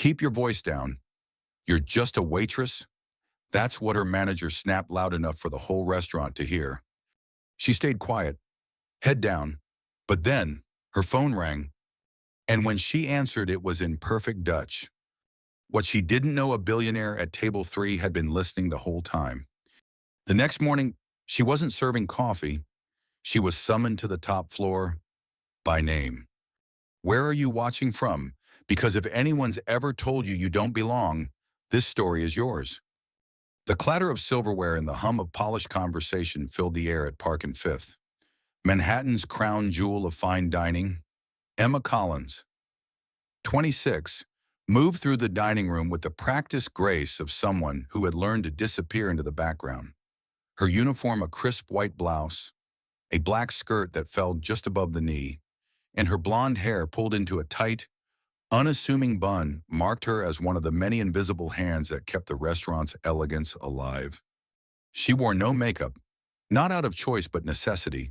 Keep your voice down. You're just a waitress? That's what her manager snapped loud enough for the whole restaurant to hear. She stayed quiet, head down. But then, her phone rang, and when she answered, it was in perfect Dutch. What she didn't know, a billionaire at table 3 had been listening the whole time. The next morning, she wasn't serving coffee. She was summoned to the top floor by name. Where are you watching from? Because if anyone's ever told you you don't belong, this story is yours. The clatter of silverware and the hum of polished conversation filled the air at Park and Fifth. Manhattan's crown jewel of fine dining, Emma Collins, 26, moved through the dining room with the practiced grace of someone who had learned to disappear into the background. Her uniform, a crisp white blouse, a black skirt that fell just above the knee, and her blonde hair pulled into a tight, unassuming bun, marked her as one of the many invisible hands that kept the restaurant's elegance alive. She wore no makeup, not out of choice but necessity.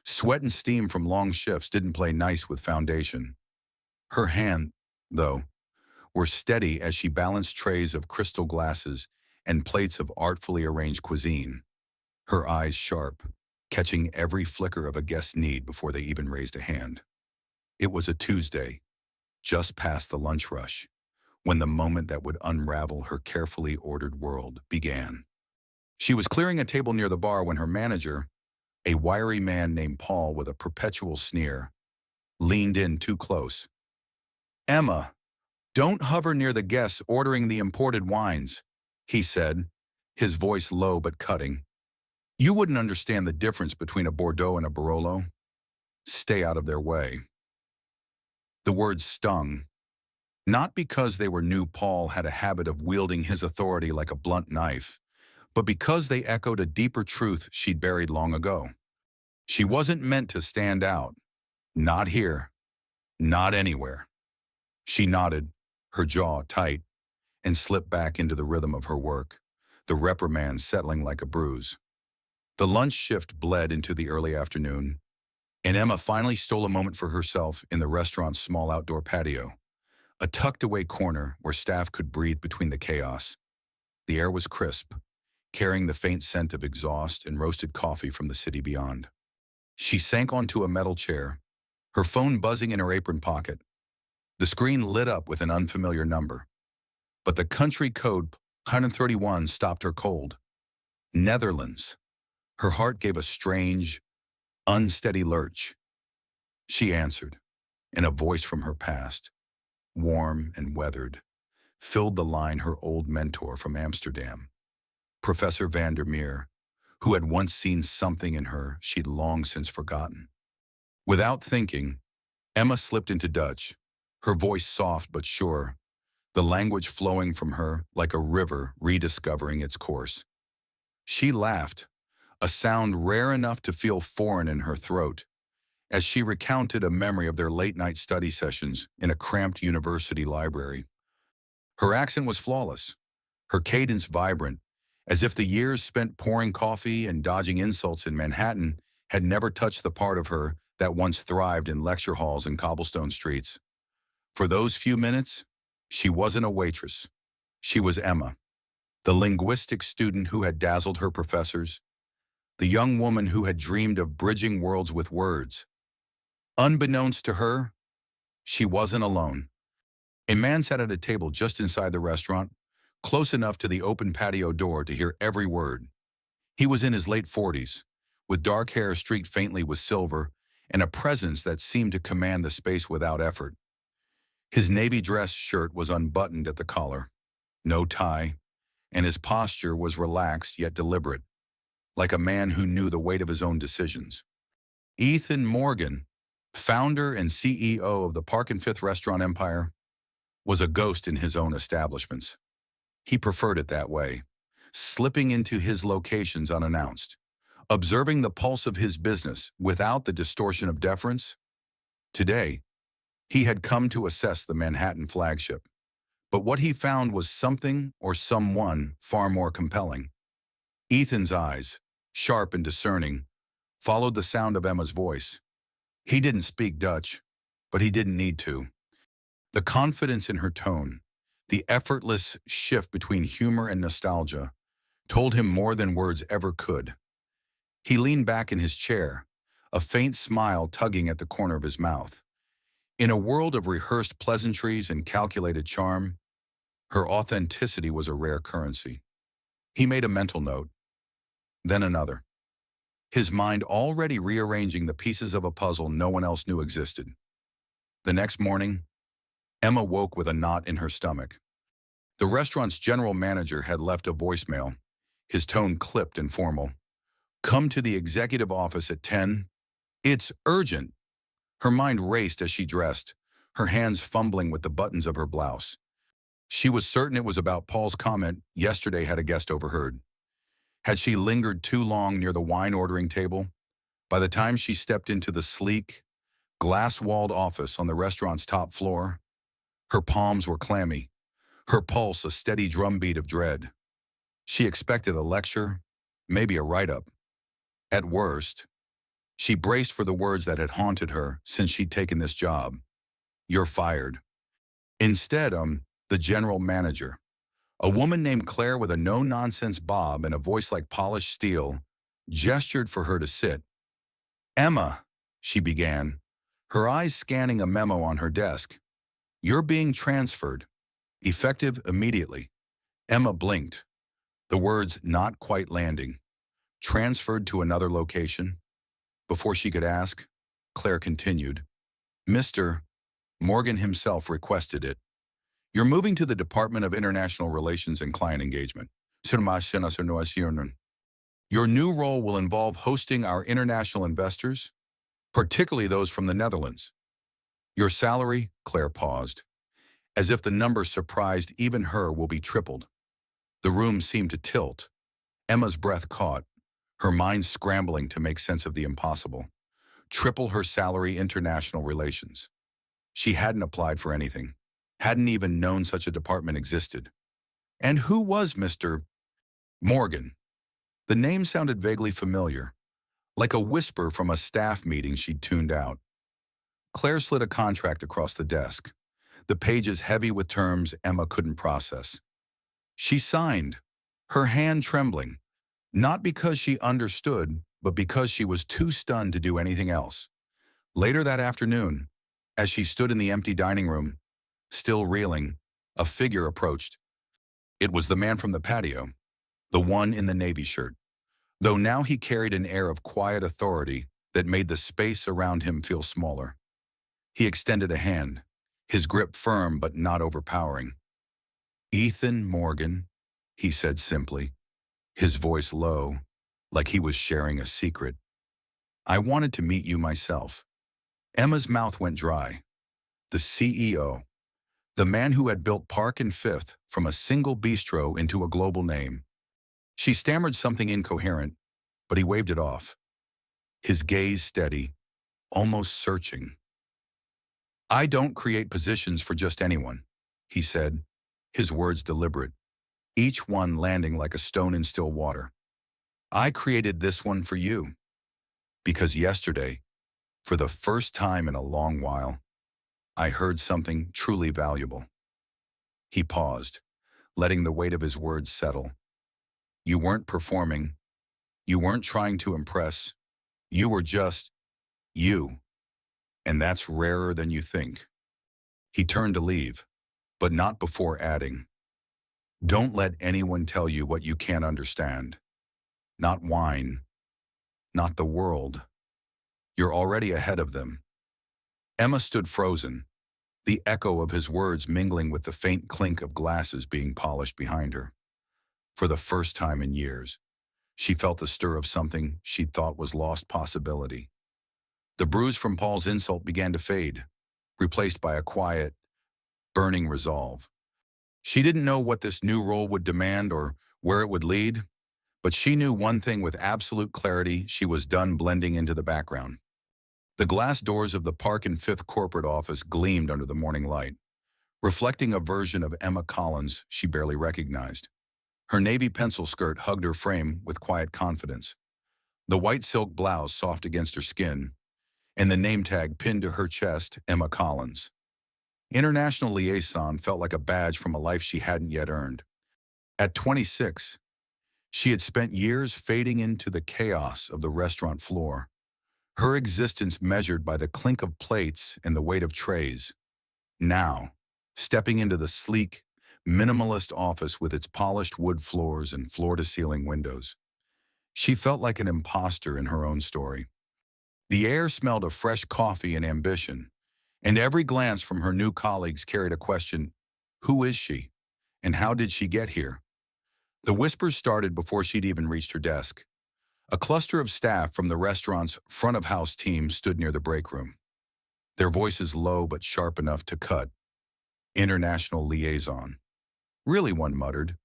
Sweat and steam from long shifts didn't play nice with foundation. Her hands, though, were steady as she balanced trays of crystal glasses and plates of artfully arranged cuisine. Her eyes sharp, catching every flicker of a guest's need before they even raised a hand. It was a Tuesday, just past the lunch rush, when the moment that would unravel her carefully ordered world began. She was clearing a table near the bar when her manager, a wiry man named Paul with a perpetual sneer, leaned in too close. "Emma, don't hover near the guests ordering the imported wines," he said, his voice low but cutting. "You wouldn't understand the difference between a Bordeaux and a Barolo. Stay out of their way." The words stung, not because they were new. Paul had a habit of wielding his authority like a blunt knife, but because they echoed a deeper truth she'd buried long ago. She wasn't meant to stand out. Not here. Not anywhere. She nodded, her jaw tight, and slipped back into the rhythm of her work, the reprimand settling like a bruise. The lunch shift bled into the early afternoon, and Emma finally stole a moment for herself in the restaurant's small outdoor patio, a tucked-away corner where staff could breathe between the chaos. The air was crisp, carrying the faint scent of exhaust and roasted coffee from the city beyond. She sank onto a metal chair, her phone buzzing in her apron pocket. The screen lit up with an unfamiliar number, but the country code 131 stopped her cold. Netherlands. Her heart gave a strange, unsteady lurch. She answered, and a voice from her past, warm and weathered, filled the line. Her old mentor from Amsterdam, Professor Vandermeer, who had once seen something in her she'd long since forgotten. Without thinking, Emma slipped into Dutch, her voice soft but sure, the language flowing from her like a river rediscovering its course. She laughed, a sound rare enough to feel foreign in her throat, as she recounted a memory of their late-night study sessions in a cramped university library. Her accent was flawless, her cadence vibrant, as if the years spent pouring coffee and dodging insults in Manhattan had never touched the part of her that once thrived in lecture halls and cobblestone streets. For those few minutes, she wasn't a waitress. She was Emma, the linguistics student who had dazzled her professors, the young woman who had dreamed of bridging worlds with words. Unbeknownst to her, she wasn't alone. A man sat at a table just inside the restaurant, close enough to the open patio door to hear every word. He was in his late 40s, with dark hair streaked faintly with silver and a presence that seemed to command the space without effort. His navy dress shirt was unbuttoned at the collar, no tie, and his posture was relaxed yet deliberate, like a man who knew the weight of his own decisions. Ethan Morgan, founder and CEO of the Park and Fifth restaurant empire, was a ghost in his own establishments. He preferred it that way, slipping into his locations unannounced, observing the pulse of his business without the distortion of deference. Today, he had come to assess the Manhattan flagship, but what he found was something or someone far more compelling. Ethan's eyes, sharp and discerning, followed the sound of Emma's voice. He didn't speak Dutch, but he didn't need to. The confidence in her tone, The effortless shift between humor and nostalgia told him more than words ever could. He leaned back in his chair, a faint smile tugging at the corner of his mouth. In a world of rehearsed pleasantries and calculated charm, her authenticity was a rare currency. He made a mental note, then another, his mind already rearranging the pieces of a puzzle no one else knew existed. The next morning, Emma woke with a knot in her stomach. The restaurant's general manager had left a voicemail, his tone clipped and formal. "Come to the executive office at 10. It's urgent." Her mind raced as she dressed, her hands fumbling with the buttons of her blouse. She was certain it was about Paul's comment yesterday had a guest overheard. Had she lingered too long near the wine ordering table? By the time she stepped into the sleek, glass-walled office on the restaurant's top floor, her palms were clammy, her pulse a steady drumbeat of dread. She expected a lecture, maybe a write-up. At worst, she braced for the words that had haunted her since she'd taken this job. "You're fired." Instead, the general manager, a woman named Claire with a no-nonsense bob and a voice like polished steel, gestured for her to sit. "Emma," she began, her eyes scanning a memo on her desk. "You're being transferred. Effective immediately." Emma blinked, the words not quite landing. "Transferred to another location?" Before she could ask, Claire continued, "Mr. Morgan himself requested it. You're moving to the Department of International Relations and Client Engagement. Your new role will involve hosting our international investors, particularly those from the Netherlands. Your salary," Claire paused, as if the number surprised even her, "will be tripled." The room seemed to tilt. Emma's breath caught, her mind scrambling to make sense of the impossible. Triple her salary, international relations. She hadn't applied for anything, hadn't even known such a department existed. And who was Mr. Morgan? The name sounded vaguely familiar, like a whisper from a staff meeting she'd tuned out. Claire slid a contract across the desk, the pages heavy with terms Emma couldn't process. She signed, her hand trembling, not because she understood, but because she was too stunned to do anything else. Later that afternoon, as she stood in the empty dining room, still reeling, a figure approached. It was the man from the patio, the one in the navy shirt, though now he carried an air of quiet authority that made the space around him feel smaller. He extended a hand, his grip firm but not overpowering. "Ethan Morgan," he said simply, his voice low, like he was sharing a secret. "I wanted to meet you myself." Emma's mouth went dry. The CEO, the man who had built Park and Fifth from a single bistro into a global name. She stammered something incoherent, but he waved it off, his gaze steady, almost searching. "I don't create positions for just anyone," he said, his words deliberate, each one landing like a stone in still water. "I created this one for you, because yesterday, for the first time in a long while, I heard something truly valuable." He paused, letting the weight of his words settle. "You weren't performing. You weren't trying to impress. You were just you. And that's rarer than you think." He turned to leave, but not before adding, "Don't let anyone tell you what you can't understand. Not wine, not the world. You're already ahead of them." Emma stood frozen, the echo of his words mingling with the faint clink of glasses being polished behind her. For the first time in years, she felt the stir of something she'd thought was lost possibility. The bruise from Paul's insult began to fade, replaced by a quiet, burning resolve. She didn't know what this new role would demand or where it would lead, but she knew one thing with absolute clarity: she was done blending into the background. The glass doors of the Park and Fifth corporate office gleamed under the morning light, reflecting a version of Emma Collins she barely recognized. Her navy pencil skirt hugged her frame with quiet confidence, the white silk blouse soft against her skin, and the name tag pinned to her chest, Emma Collins. International liaison felt like a badge from a life she hadn't yet earned. At 26, she had spent years fading into the chaos of the restaurant floor, her existence measured by the clink of plates and the weight of trays. Now, stepping into the sleek, minimalist office with its polished wood floors and floor-to-ceiling windows, she felt like an imposter in her own story. The air smelled of fresh coffee and ambition, and every glance from her new colleagues carried a question: who is she, and how did she get here? The whispers started before she'd even reached her desk. A cluster of staff from the restaurant's front-of-house team stood near the break room, their voices low but sharp enough to cut. International liaison. Really, one muttered.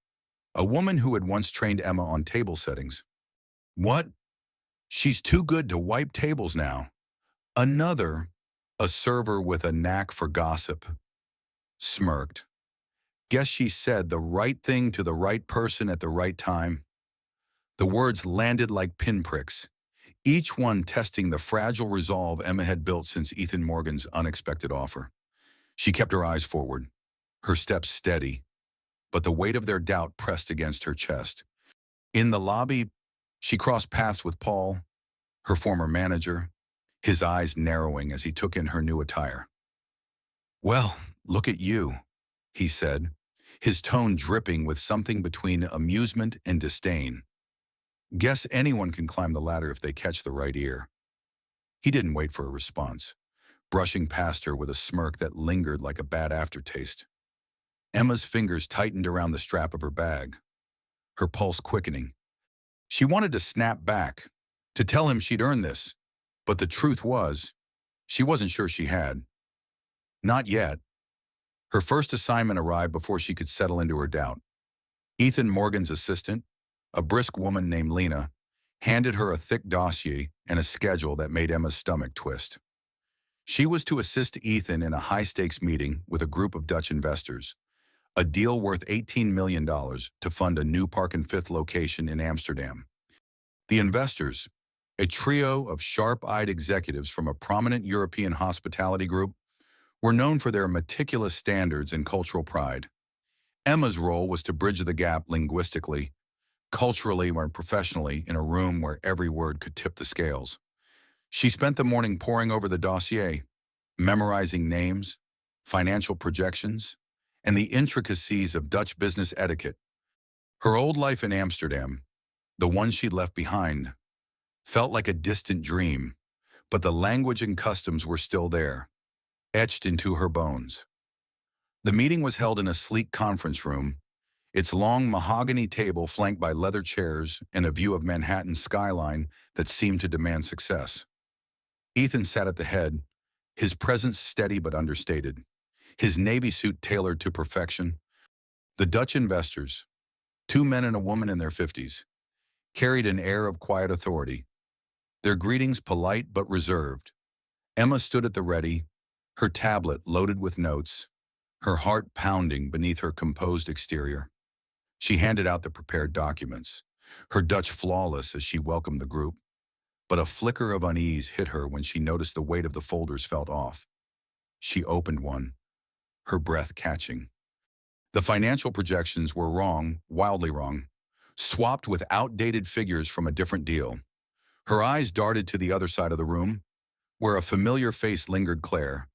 A woman who had once trained Emma on table settings. What? She's too good to wipe tables now. Another, a server with a knack for gossip, smirked. Guess she said the right thing to the right person at the right time. The words landed like pinpricks, each one testing the fragile resolve Emma had built since Ethan Morgan's unexpected offer. She kept her eyes forward, her steps steady, but the weight of their doubt pressed against her chest. In the lobby, she crossed paths with Paul, her former manager, his eyes narrowing as he took in her new attire. Well, look at you, he said, his tone dripping with something between amusement and disdain. Guess anyone can climb the ladder if they catch the right ear. He didn't wait for a response, brushing past her with a smirk that lingered like a bad aftertaste. Emma's fingers tightened around the strap of her bag, her pulse quickening. She wanted to snap back, to tell him she'd earned this, but the truth was, she wasn't sure she had. Not yet. Her first assignment arrived before she could settle into her doubt. Ethan Morgan's assistant, a brisk woman named Lena, handed her a thick dossier and a schedule that made Emma's stomach twist. She was to assist Ethan in a high-stakes meeting with a group of Dutch investors, a deal worth $18 million to fund a new Park and Fifth location in Amsterdam. The investors, a trio of sharp-eyed executives from a prominent European hospitality group, were known for their meticulous standards and cultural pride. Emma's role was to bridge the gap linguistically, culturally, and professionally in a room where every word could tip the scales. She spent the morning poring over the dossier, memorizing names, financial projections, and the intricacies of Dutch business etiquette. Her old life in Amsterdam, the one she'd left behind, felt like a distant dream, but the language and customs were still there, etched into her bones. The meeting was held in a sleek conference room, its long mahogany table flanked by leather chairs and a view of Manhattan's skyline that seemed to demand success. Ethan sat at the head, his presence steady but understated, his navy suit tailored to perfection. The Dutch investors, two men and a woman in their 50s, carried an air of quiet authority, their greetings polite but reserved. Emma stood at the ready, her tablet loaded with notes, her heart pounding beneath her composed exterior. She handed out the prepared documents, her Dutch flawless as she welcomed the group, but a flicker of unease hit her when she noticed the weight of the folders felt off. She opened one, her breath catching. The financial projections were wrong, wildly wrong, swapped with outdated figures from a different deal. Her eyes darted to the other side of the room, where a familiar face lingered: Claire,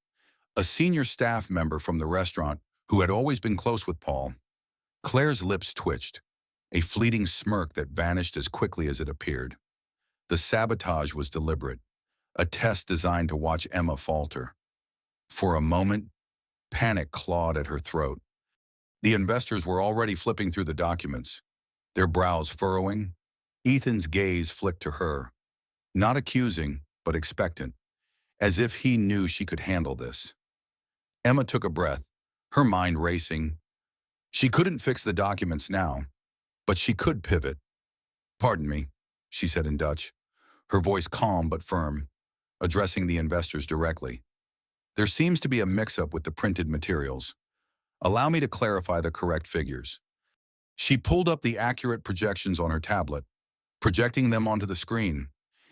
a senior staff member from the restaurant who had always been close with Paul. Claire's lips twitched, a fleeting smirk that vanished as quickly as it appeared. The sabotage was deliberate, a test designed to watch Emma falter. For a moment, panic clawed at her throat. The investors were already flipping through the documents, their brows furrowing. Ethan's gaze flicked to her, not accusing, but expectant, as if he knew she could handle this. Emma took a breath, her mind racing. She couldn't fix the documents now, but she could pivot. "Pardon me," she said in Dutch, her voice calm but firm, addressing the investors directly. "There seems to be a mix-up with the printed materials. Allow me to clarify the correct figures." She pulled up the accurate projections on her tablet, projecting them onto the screen,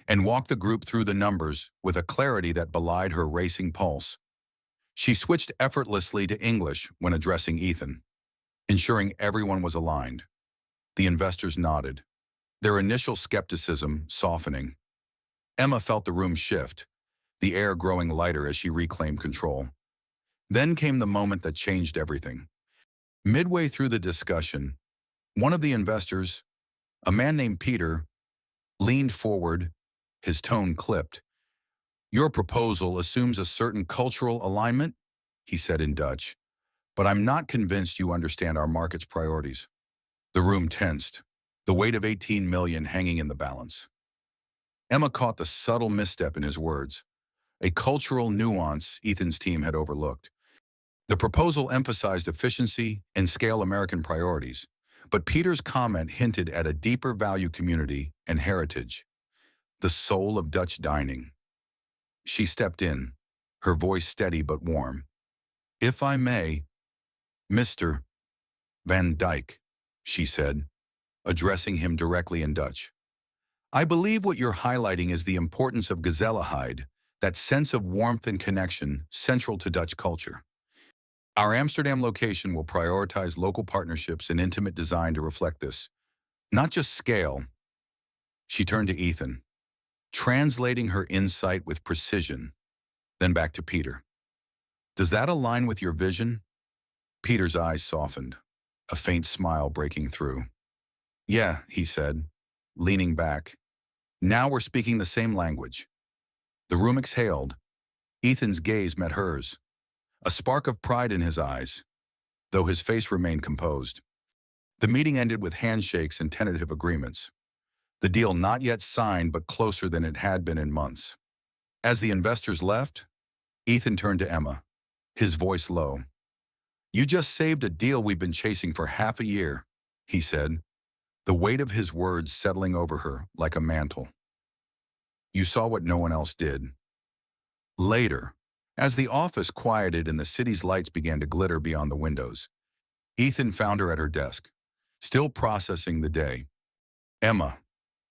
and walked the group through the numbers with a clarity that belied her racing pulse. She switched effortlessly to English when addressing Ethan, ensuring everyone was aligned. The investors nodded, their initial skepticism softening. Emma felt the room shift, the air growing lighter as she reclaimed control. Then came the moment that changed everything. Midway through the discussion, one of the investors, a man named Peter, leaned forward, his tone clipped. "Your proposal assumes a certain cultural alignment," he said in Dutch, "but I'm not convinced you understand our market's priorities." The room tensed, the weight of 18 million hanging in the balance. Emma caught the subtle misstep in his words, a cultural nuance Ethan's team had overlooked. The proposal emphasized efficiency and scale American priorities, but Peter's comment hinted at a deeper value community and heritage, the soul of Dutch dining. She stepped in, her voice steady but warm. "If I may, Mr. Van Dyke," she said, addressing him directly in Dutch. "I believe what you're highlighting is the importance of gezelligheid, that sense of warmth and connection central to Dutch culture. Our Amsterdam location will prioritize local partnerships and intimate design to reflect this, not just scale." She turned to Ethan, translating her insight with precision, then back to Peter. "Does that align with your vision?" Peter's eyes softened, a faint smile breaking through. "Yeah," he said, leaning back. "Now we're speaking the same language." The room exhaled. Ethan's gaze met hers, a spark of pride in his eyes, though his face remained composed. The meeting ended with handshakes and tentative agreements, the deal not yet signed but closer than it had been in months. As the investors left, Ethan turned to Emma, his voice low. "You just saved a deal we've been chasing for half a year," he said, the weight of his words settling over her like a mantle. "You saw what no one else did." Later, as the office quieted and the city's lights began to glitter beyond the windows, Ethan found her at her desk, still processing the day. "Emma,"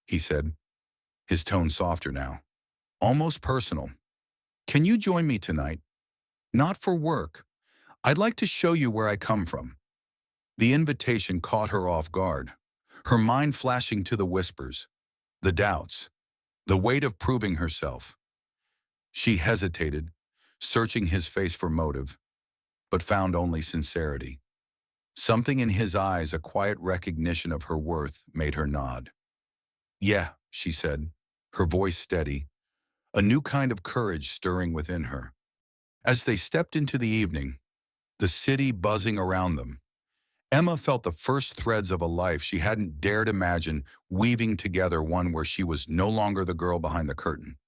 he said, his tone softer now, almost personal. "Can you join me tonight? Not for work. I'd like to show you where I come from." The invitation caught her off guard, her mind flashing to the whispers, the doubts, the weight of proving herself. She hesitated, searching his face for motive, but found only sincerity. Something in his eyes, a quiet recognition of her worth, made her nod. "Yeah," she said, her voice steady, a new kind of courage stirring within her. As they stepped into the evening, the city buzzing around them, Emma felt the first threads of a life she hadn't dared imagine weaving together, one where she was no longer the girl behind the curtain,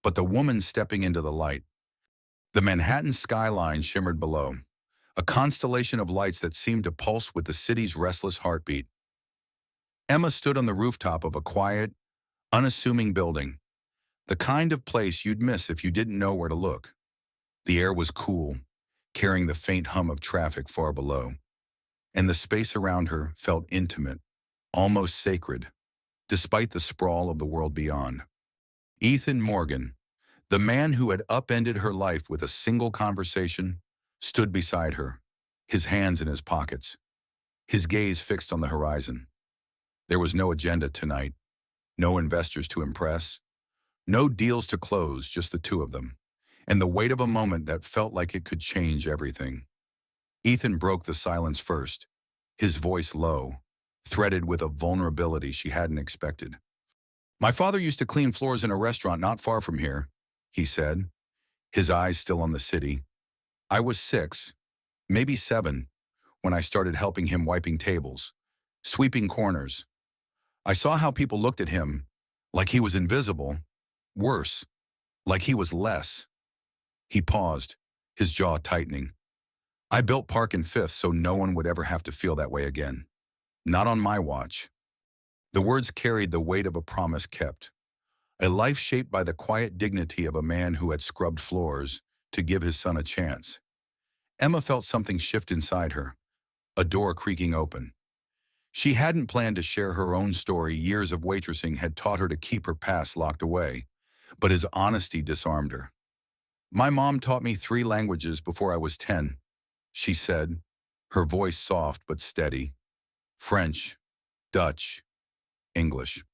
but the woman stepping into the light. The Manhattan skyline shimmered below, a constellation of lights that seemed to pulse with the city's restless heartbeat. Emma stood on the rooftop of a quiet, unassuming building, the kind of place you'd miss if you didn't know where to look. The air was cool, carrying the faint hum of traffic far below, and the space around her felt intimate, almost sacred, despite the sprawl of the world beyond. Ethan Morgan, the man who had upended her life with a single conversation, stood beside her, his hands in his pockets, his gaze fixed on the horizon. There was no agenda tonight, no investors to impress, no deals to close, just the two of them, and the weight of a moment that felt like it could change everything. Ethan broke the silence first, his voice low, threaded with a vulnerability she hadn't expected. "My father used to clean floors in a restaurant not far from here," he said, his eyes still on the city. "I was 6, maybe 7, when I started helping him wiping tables, sweeping corners. I saw how people looked at him, like he was invisible, worse, like he was less." He paused, his jaw tightening. "I built Park and Fifth so no one would ever have to feel that way again. Not on my watch." The words carried the weight of a promise kept, a life shaped by the quiet dignity of a man who had scrubbed floors to give his son a chance. Emma felt something shift inside her, a door creaking open. She hadn't planned to share her own story. Years of waitressing had taught her to keep her past locked away, but his honesty disarmed her. My mom taught me 3 languages before I was 10, she said, her voice soft but steady. French, Dutch, English.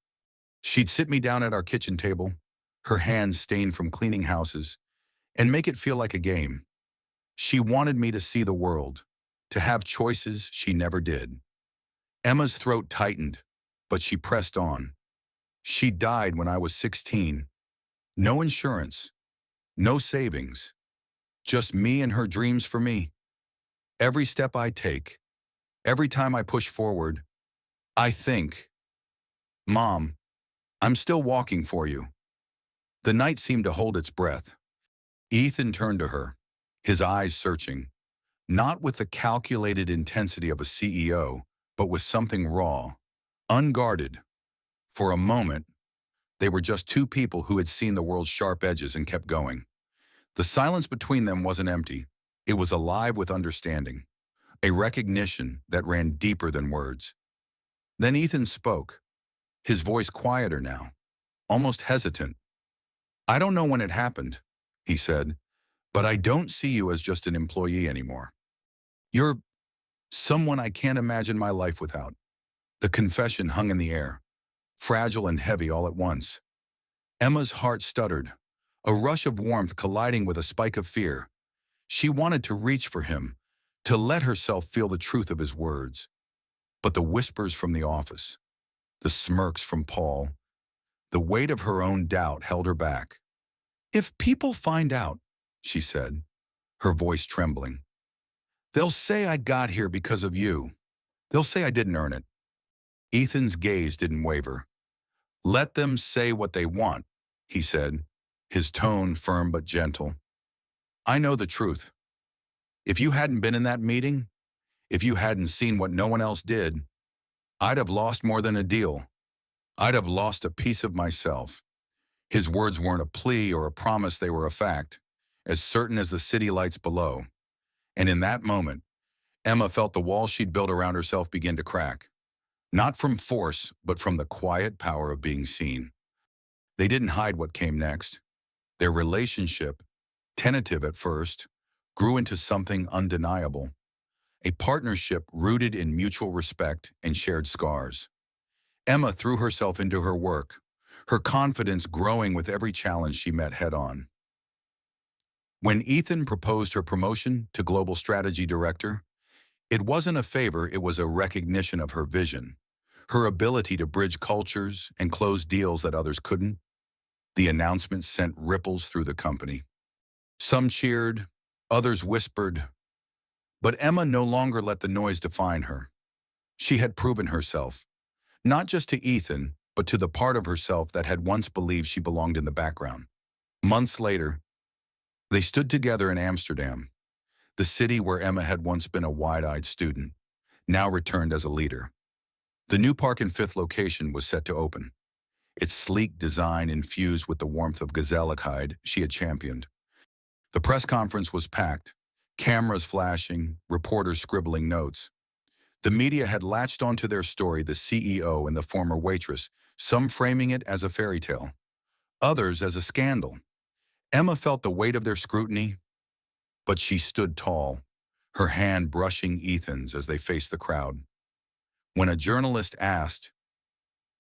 She'd sit me down at our kitchen table, her hands stained from cleaning houses, and make it feel like a game. She wanted me to see the world, to have choices she never did. Emma's throat tightened, but she pressed on. She died when I was 16. No insurance, no savings, just me and her dreams for me. Every step I take, every time I push forward, I think, Mom, I'm still walking for you. The night seemed to hold its breath. Ethan turned to her, his eyes searching, not with the calculated intensity of a CEO, but with something raw, unguarded. For a moment, they were just two people who had seen the world's sharp edges and kept going. The silence between them wasn't empty. It was alive with understanding, a recognition that ran deeper than words. Then Ethan spoke, his voice quieter now, almost hesitant. I don't know when it happened, he said, but I don't see you as just an employee anymore. You're someone I can't imagine my life without. The confession hung in the air, fragile and heavy all at once. Emma's heart stuttered, a rush of warmth colliding with a spike of fear. She wanted to reach for him, to let herself feel the truth of his words. But the whispers from the office, the smirks from Paul, the weight of her own doubt held her back. If people find out, she said, her voice trembling, they'll say I got here because of you. They'll say I didn't earn it. Ethan's gaze didn't waver. Let them say what they want, he said, his tone firm but gentle. I know the truth. If you hadn't been in that meeting, if you hadn't seen what no one else did, I'd have lost more than a deal. I'd have lost a piece of myself. His words weren't a plea or a promise, they were a fact, as certain as the city lights below. And in that moment, Emma felt the wall she'd built around herself begin to crack. Not from force, but from the quiet power of being seen. They didn't hide what came next. Their relationship, tentative at first, grew into something undeniable. A partnership rooted in mutual respect and shared scars. Emma threw herself into her work, her confidence growing with every challenge she met head-on. When Ethan proposed her promotion to Global Strategy Director, it wasn't a favor, it was a recognition of her vision, her ability to bridge cultures and close deals that others couldn't. The announcement sent ripples through the company. Some cheered, others whispered, but Emma no longer let the noise define her. She had proven herself, not just to Ethan, but to the part of herself that had once believed she belonged in the background. Months later, they stood together in Amsterdam, the city where Emma had once been a wide-eyed student, now returned as a leader. The new Park and Fifth location was set to open, its sleek design infused with the warmth of gazelligheid she had championed. The press conference was packed, cameras flashing, reporters scribbling notes. The media had latched onto their story, the CEO and the former waitress, some framing it as a fairy tale, others as a scandal. Emma felt the weight of their scrutiny, but she stood tall, her hand brushing Ethan's as they faced the crowd. When a journalist asked,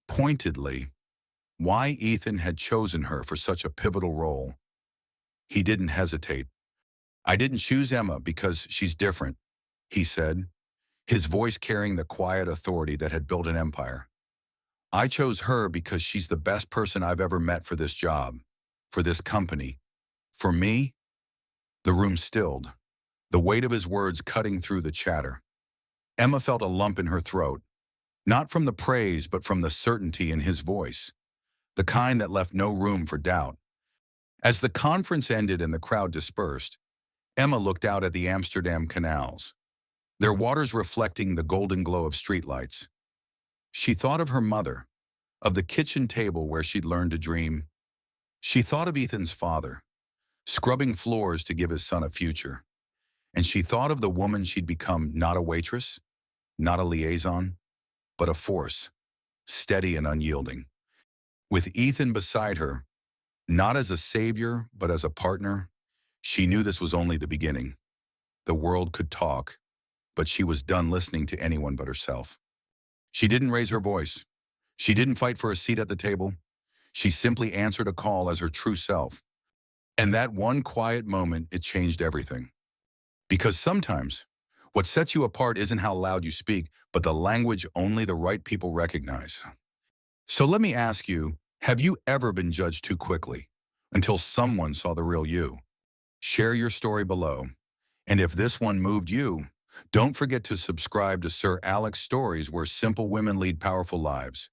pointedly, why Ethan had chosen her for such a pivotal role, he didn't hesitate. I didn't choose Emma because she's different, he said, his voice carrying the quiet authority that had built an empire. I chose her because she's the best person I've ever met for this job, for this company. For me, the room stilled, the weight of his words cutting through the chatter. Emma felt a lump in her throat, not from the praise but from the certainty in his voice, the kind that left no room for doubt. As the conference ended and the crowd dispersed, Emma looked out at the Amsterdam canals, their waters reflecting the golden glow of streetlights. She thought of her mother, of the kitchen table where she'd learned to dream. She thought of Ethan's father, scrubbing floors to give his son a future. And she thought of the woman she'd become, not a waitress, not a liaison, but a force, steady and unyielding. With Ethan beside her, not as a savior, but as a partner, She knew this was only the beginning. The world could talk, but she was done listening to anyone but herself. She didn't raise her voice. She didn't fight for a seat at the table. She simply answered a call as her true self. And that one quiet moment, it changed everything. Because sometimes, what sets you apart isn't how loud you speak, but the language only the right people recognize. So let me ask you, have you ever been judged too quickly until someone saw the real you? Share your story below. And if this one moved you, don't forget to subscribe to Sir Alex Stories, where simple women lead powerful lives.